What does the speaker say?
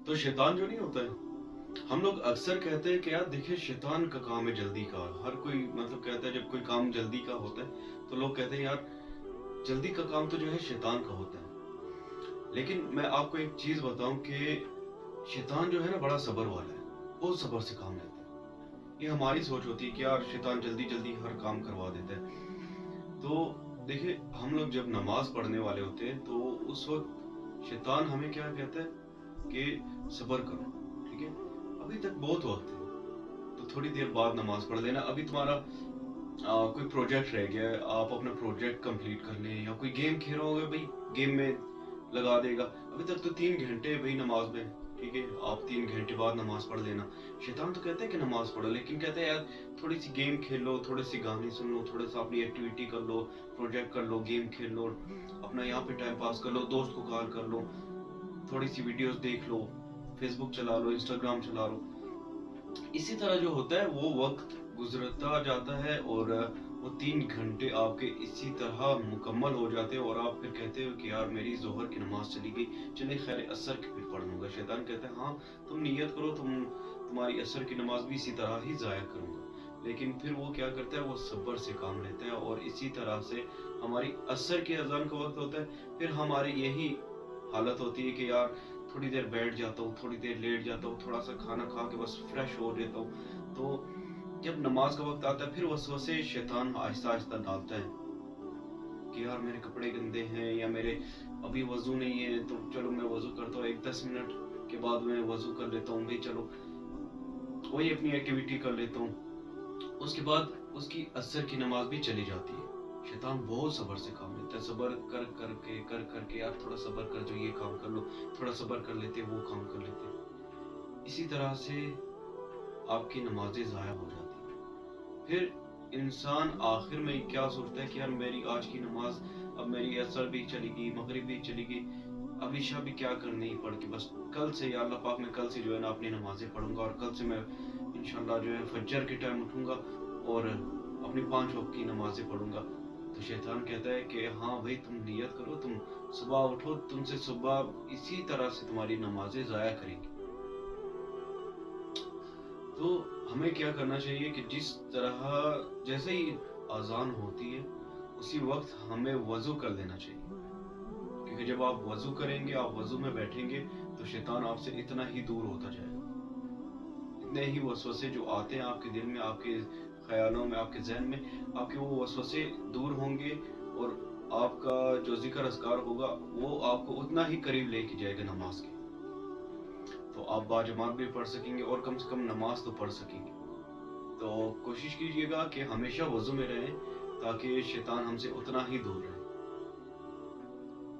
तो शैतान जो नहीं होता है, हम लोग अक्सर कहते हैं कि यार देखिए शैतान का काम है जल्दी का। हर कोई मतलब कहता है जब कोई काम जल्दी का होता है तो लोग कहते हैं यार जल्दी का काम तो जो है शैतान का होता है। लेकिन मैं आपको एक चीज बताऊं कि शैतान जो है ना बड़ा सब्र वाला है, बहुत सब्र से काम लेता है। ये हमारी सोच होती है कि यार शैतान जल्दी जल्दी हर काम करवा देता है। तो देखिए हम लोग जब नमाज पढ़ने वाले होते हैं तो उस वक्त शैतान हमें क्या कहता है कि सब्र करो, ठीक है, अभी तक बहुत वक्त है, तो थोड़ी देर बाद नमाज पढ़ लेना। अभी तुम्हारा कोई प्रोजेक्ट रह गया है, आप अपना प्रोजेक्ट कंप्लीट कर लें, या कोई गेम खेल रहा होगा भाई, गेम में लगा देगा। अभी तक तो 3 घंटे है भाई नमाज में, ठीक है, आप 3 घंटे बाद नमाज पढ़ लेना। शैतान तो कहते हैं कि नमाज पढ़ो, लेकिन कहते हैं यार थोड़ी सी गेम खेल लो, थोड़े सी गाने सुन लो, थोड़ा सा अपनी एक्टिविटी कर लो, प्रोजेक्ट कर लो, गेम खेल लो, अपना यहाँ पे टाइम पास कर लो, दोस्त को कॉल कर लो, थोड़ी सी वीडियोस देख लो, फेसबुक चला लो, इंस्टाग्राम चला लो। इसी तरह जो होता है वो वक्त गुजरता जाता है और वो 3 घंटे आपके इसी तरह मुकम्मल हो जाते हैं और आप फिर कहते हो कि यार मेरी जोहर की नमाज चली गई, चले खैर असर की फिर पढ़ लूंगा। शैतान कहता है हाँ तुम नियत करो, तुम्हारी असर की नमाज भी इसी तरह ही जाया करूंगा। लेकिन फिर वो क्या करता है, वो सब्र से काम लेता है और इसी तरह से हमारी असर की अजान का वक्त होता है, फिर हमारी यही हालत होती है कि यार थोड़ी देर बैठ जाता हूँ, थोड़ी देर लेट जाता हूँ, थोड़ा सा खाना खा के बस फ्रेश हो लेता हूँ। तो जब नमाज का वक्त आता है फिर वसवसे शैतान आहिस्ता आहिस्ता डालता है कि यार मेरे कपड़े गंदे हैं, या मेरे अभी वजू नहीं है, तो चलो मैं वजू करता हूँ, एक 10 मिनट के बाद मैं वजू कर लेता हूँ भाई, चलो वही अपनी एक्टिविटी कर लेता हूँ। उसके बाद उसकी असर की नमाज भी चली जाती है। शैतान बहुत सब्र से काम लेता है, सब्र कर करके यार थोड़ा सब्र कर, जो ये काम कर लो, थोड़ा सब्र कर लेते वो काम कर लेते। इसी तरह से आपकी नमाजें ज़ाया हो जाती हैं। फिर इंसान आखिर में क्या सोचता है कि यार मेरी आज की नमाज, अब मेरी असर भी चली गई, मगरिब भी चली गई, अब ईशा भी क्या करनी पड़ के, बस कल से या अल्लाह पाक मैं कल से जो है ना अपनी नमाजें पढ़ूंगा और कल से मैं इंशाल्लाह जो है फज्र के टाइम उठूंगा और अपनी 5 वक्त की नमाजें पढ़ूंगा। तो शैतान कहता है कि हाँ भाई तुम नियत करो, तुम सुबह उठो, तुमसे सुबह इसी तरह से तुम्हारी नमाजें ज़ाया करेंगी। तो हमें क्या करना चाहिए कि जिस तरह जैसे ही अजान होती है उसी वक्त हमें वजू कर लेना चाहिए, क्योंकि जब आप वजू करेंगे, आप वजू में बैठेंगे, तो शैतान आपसे इतना ही दूर होता जाएगा। इतने ही वसवसे जो आते हैं आपके दिल में, आपके ख्यालों में, आपके जहन में, आपके वो वसवसे दूर होंगे और आपका जो जिक्र अस्कार होगा वो आपको उतना ही करीब लेके जाएगा नमाज के। तो आप बाजमात भी पढ़ सकेंगे और कम से कम नमाज तो पढ़ सकेंगे। तो कोशिश कीजिएगा कि हमेशा वज़ू में रहें ताकि शैतान हमसे उतना ही दूर रहे।